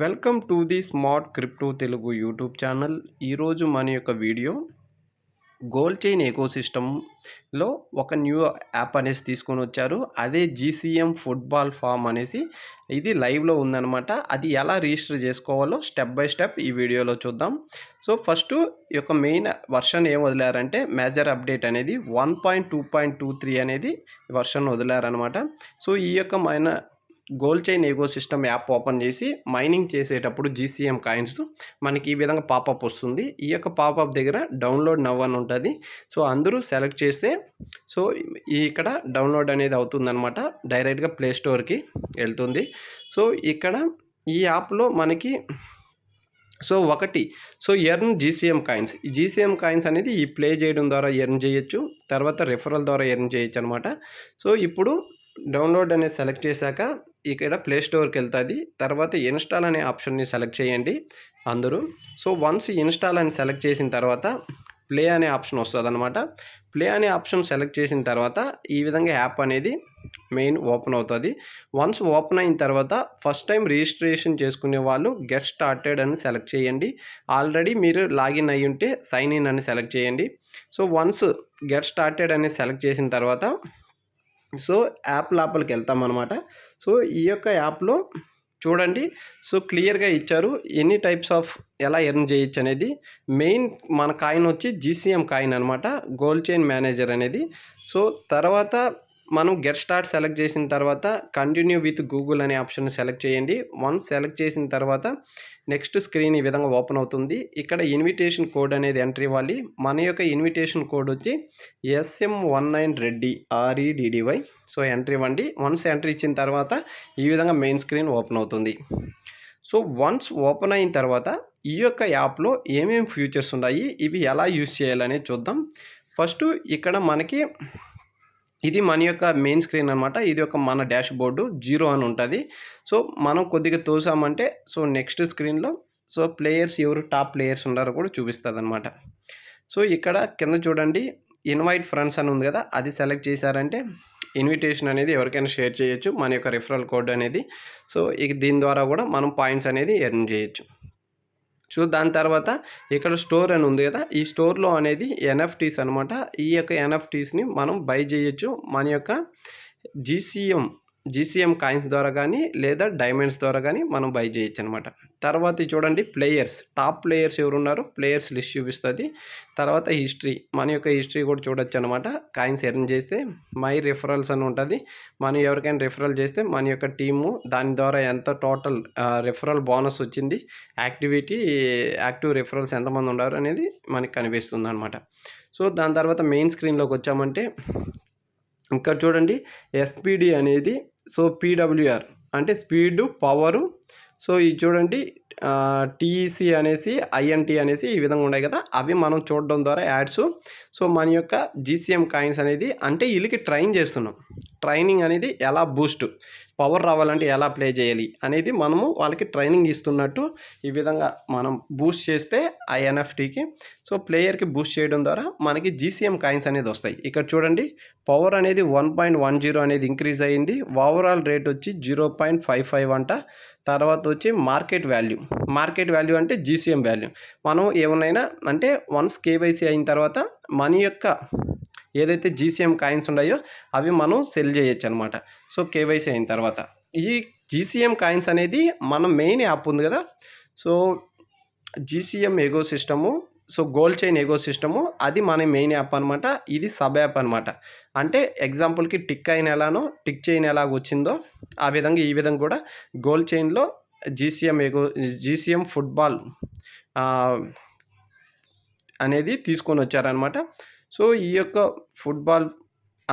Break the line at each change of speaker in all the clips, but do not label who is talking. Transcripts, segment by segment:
Welcome to the smart crypto Telugu YouTube channel. ఈరోజు మన యొక్క వీడియో గోల్డ్ చైన్ ఎకోసిస్టమ్‌లో ఒక న్యూ యాప్ అనేసి తీసుకొని వచ్చారు. అదే జీసీఎం ఫుట్బాల్ ఫామ్ అనేసి ఇది లైవ్‌లో ఉందన్నమాట. అది ఎలా రిజిస్టర్ చేసుకోవాలో స్టెప్ బై స్టెప్ ఈ వీడియోలో చూద్దాం. సో ఫస్టు ఈ యొక్క మెయిన్ వర్షన్ ఏం వదిలారంటే మేజర్ అప్డేట్ అనేది 1.2.23 అనేది వర్షన్ వదిలారనమాట. సో ఈ యొక్క gold chain ecosystem app open చేసి మైనింగ్ చేసేటప్పుడు జీసీఎం కాయిన్స్ మనకి ఈ విధంగా పాపప్ వస్తుంది. ఈ యొక్క పాపప్ దగ్గర డౌన్లోడ్ నవ్ అని ఉంటుంది. సో అందరూ సెలెక్ట్ చేస్తే సో ఇక్కడ డౌన్లోడ్ అనేది అవుతుందన్నమాట. డైరెక్ట్గా ప్లే స్టోర్కి వెళ్తుంది. సో ఇక్కడ ఈ యాప్లో మనకి ఎర్న్ జీసీఎం కాయిన్స్. ఈ జీసీఎం కాయిన్స్ అనేది ఈ ప్లే చేయడం ద్వారా ఎర్న్ చేయొచ్చు. తర్వాత రెఫరల్ ద్వారా ఎర్న్ చేయొచ్చు అనమాట. సో ఇప్పుడు డౌన్లోడ్ అనేది సెలెక్ట్ చేశాక ఇక్కడ ప్లే స్టోర్కి వెళ్తుంది. తర్వాత ఇన్స్టాల్ అనే ఆప్షన్ని సెలెక్ట్ చేయండి అందరూ. సో వన్స్ ఇన్స్టాల్ అని సెలెక్ట్ చేసిన తర్వాత ప్లే అనే ఆప్షన్ వస్తుంది అనమాట. ప్లే అనే ఆప్షన్ సెలెక్ట్ చేసిన తర్వాత ఈ విధంగా యాప్ అనేది మెయిన్ ఓపెన్ అవుతుంది. వన్స్ ఓపెన్ అయిన తర్వాత ఫస్ట్ టైం రిజిస్ట్రేషన్ చేసుకునే వాళ్ళు గెట్ స్టార్టెడ్ అని సెలెక్ట్ చేయండి. ఆల్రెడీ మీరు లాగిన్ అయ్యి ఉంటే సైన్ ఇన్ అని సెలెక్ట్ చేయండి. సో వన్స్ గెట్ స్టార్టెడ్ అని సెలెక్ట్ చేసిన తర్వాత సో యాప్ లోపలికి వెళ్తామన్నమాట. సో ఈ యొక్క యాప్లో చూడండి. సో క్లియర్గా ఇచ్చారు ఎన్ని టైప్స్ ఆఫ్ ఎలా ఎర్న్ చేయొచ్చు అనేది. మెయిన్ మన కాయిన్ వచ్చి జీసీఎం కాయిన్ అనమాట, గోల్డ్ చైన్ మేనేజర్ అనేది. సో తర్వాత మనం గెట్ స్టార్ట్ సెలెక్ట్ చేసిన తర్వాత కంటిన్యూ విత్ గూగుల్ అనే ఆప్షన్ సెలెక్ట్ చేయండి. వన్స్ సెలెక్ట్ చేసిన తర్వాత నెక్స్ట్ స్క్రీన్ ఈ విధంగా ఓపెన్ అవుతుంది. ఇక్కడ ఇన్విటేషన్ కోడ్ అనేది ఎంట్రీ ఇవ్వాలి. మన యొక్క ఇన్విటేషన్ కోడ్ వచ్చి SM19 Reddy REDDY. So entry ఇవ్వండి. వన్స్ ఎంట్రీ ఇచ్చిన తర్వాత ఈ విధంగా మెయిన్ స్క్రీన్ ఓపెన్ అవుతుంది. సో వన్స్ ఓపెన్ అయిన తర్వాత ఈ యొక్క యాప్లో ఏమేమి ఫీచర్స్ ఉన్నాయి, ఇవి ఎలా యూస్ చేయాలనేది చూద్దాం. ఫస్ట్ ఇక్కడ మనకి ఇది మన యొక్క మెయిన్ స్క్రీన్ అనమాట. ఇది ఒక మన డాష్ బోర్డు 0 అని ఉంటుంది. సో మనం కొద్దిగా తోసామంటే సో నెక్స్ట్ స్క్రీన్లో సో ప్లేయర్స్ ఎవరు టాప్ ప్లేయర్స్ ఉన్నారో కూడా చూపిస్తుంది అనమాట. సో ఇక్కడ కింద చూడండి ఇన్వైట్ ఫ్రెండ్స్ అని ఉంది కదా, అది సెలెక్ట్ చేశారంటే ఇన్విటేషన్ అనేది ఎవరికైనా షేర్ చేయొచ్చు మన యొక్క రిఫరల్ కోడ్ అనేది. సో దీని ద్వారా కూడా మనం పాయింట్స్ అనేది ఎర్న్ చేయొచ్చు. సో దాని తర్వాత ఇక్కడ స్టోర్ అని ఉంది కదా, ఈ స్టోర్లో అనేది ఎన్ఎఫ్టీస్ అనమాట. ఈ యొక్క ఎన్ఎఫ్టీస్ని మనం బై చేయొచ్చు మన యొక్క జీసీఎం కాయిన్స్ ద్వారా కానీ లేదా డైమండ్స్ ద్వారా కానీ మనం బై చేయొచ్చు అనమాట. తర్వాత చూడండి ప్లేయర్స్, టాప్ ప్లేయర్స్ ఎవరు ఉన్నారో ప్లేయర్స్ లిస్ట్ చూపిస్తుంది. తర్వాత హిస్టరీ, మన యొక్క హిస్టరీ కూడా చూడొచ్చు అనమాట. కాయిన్స్ ఎర్న్ చేస్తే మై రిఫరల్స్ అని ఉంటుంది. మనం ఎవరికైనా రిఫరల్ చేస్తే మన యొక్క టీము దాని ద్వారా ఎంత టోటల్ రిఫరల్ బోనస్ వచ్చింది, యాక్టివ్ రిఫరల్స్ ఎంతమంది ఉన్నారు అనేది మనకి కనిపిస్తుంది అనమాట. సో దాని తర్వాత మెయిన్ స్క్రీన్లోకి వచ్చామంటే ఇంకా చూడండి ఎస్పీడి అనేది సో పీడబ్ల్యూఆర్ అంటే స్పీడు పవరు. సో ఇది చూడండి టీఈసీ అనేసి ఐఎన్టీ అనేసి ఈ విధంగా ఉన్నాయి కదా, అవి మనం చూడడం ద్వారా యాడ్స్. సో మన యొక్క జీసీఎం కాయిన్స్ అనేది అంటే వీళ్ళకి ట్రైన్ చేస్తున్నాం. ట్రైనింగ్ అనేది ఎలా బూస్ట్ పవర్ రావాలంటే ఎలా ప్లే చేయాలి అనేది మనము వాళ్ళకి ట్రైనింగ్ ఇస్తున్నట్టు ఈ విధంగా మనం బూస్ట్ చేస్తే ఆ ఎన్ఎఫ్టీకి సో ప్లేయర్కి బూస్ట్ చేయడం ద్వారా మనకి జీసీఎం కాయిన్స్ అనేది వస్తాయి. ఇక్కడ చూడండి పవర్ అనేది 1.10 అనేది ఇంక్రీజ్ అయ్యింది. ఓవరాల్ రేట్ వచ్చి 0.55 అంట. తర్వాత వచ్చి మార్కెట్ వాల్యూ అంటే జీసీఎం వాల్యూ. మనం ఏమన్నా అంటే వన్స్ కేవైసీ అయిన తర్వాత మన యొక్క ఏదైతే జీసీఎం కాయిన్స్ ఉన్నాయో అవి మనం సెల్ చేయొచ్చు అనమాట. సో కేవైసీ అయిన తర్వాత ఈ జీసీఎం కాయిన్స్ అనేది మన మెయిన్ యాప్ ఉంది కదా, so GCM ecosystem, so gold chain ecosystem అది మన మెయిన్ యాప్ అనమాట. ఇది సబ్ యాప్ అనమాట. అంటే ఎగ్జాంపుల్కి టిక్ చైన్ ఎలాగ వచ్చిందో ఆ విధంగా ఈ విధంగా కూడా గోల్డ్ చైన్లో జీసీఎం ఫుట్బాల్ అనేది తీసుకొని వచ్చారనమాట. సో ఈ యొక్క ఫుట్బాల్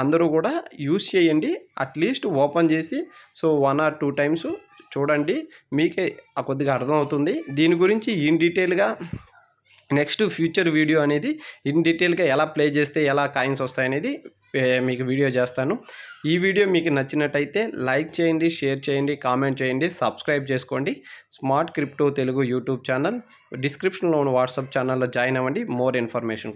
అందరూ కూడా యూస్ చేయండి. అట్లీస్ట్ ఓపెన్ చేసి సో 1 or 2 టైమ్స్ చూడండి, మీకే కొద్దిగా అర్థమవుతుంది. దీని గురించి ఇన్ డీటెయిల్గా నెక్స్ట్ ఫ్యూచర్ వీడియో అనేది ఇన్ డీటెయిల్గా ఎలా ప్లే చేస్తే ఎలా కాయిన్స్ వస్తాయనేది మీకు వీడియో చేస్తాను. ఈ వీడియో మీకు నచ్చినట్టయితే లైక్ చేయండి, షేర్ చేయండి, కామెంట్ చేయండి, సబ్స్క్రైబ్ చేసుకోండి. Smart crypto Telugu YouTube channel డిస్క్రిప్షన్లో ఉన్న వాట్సాప్ ఛానల్లో జాయిన్ అవ్వండి మోర్ ఇన్ఫర్మేషన్.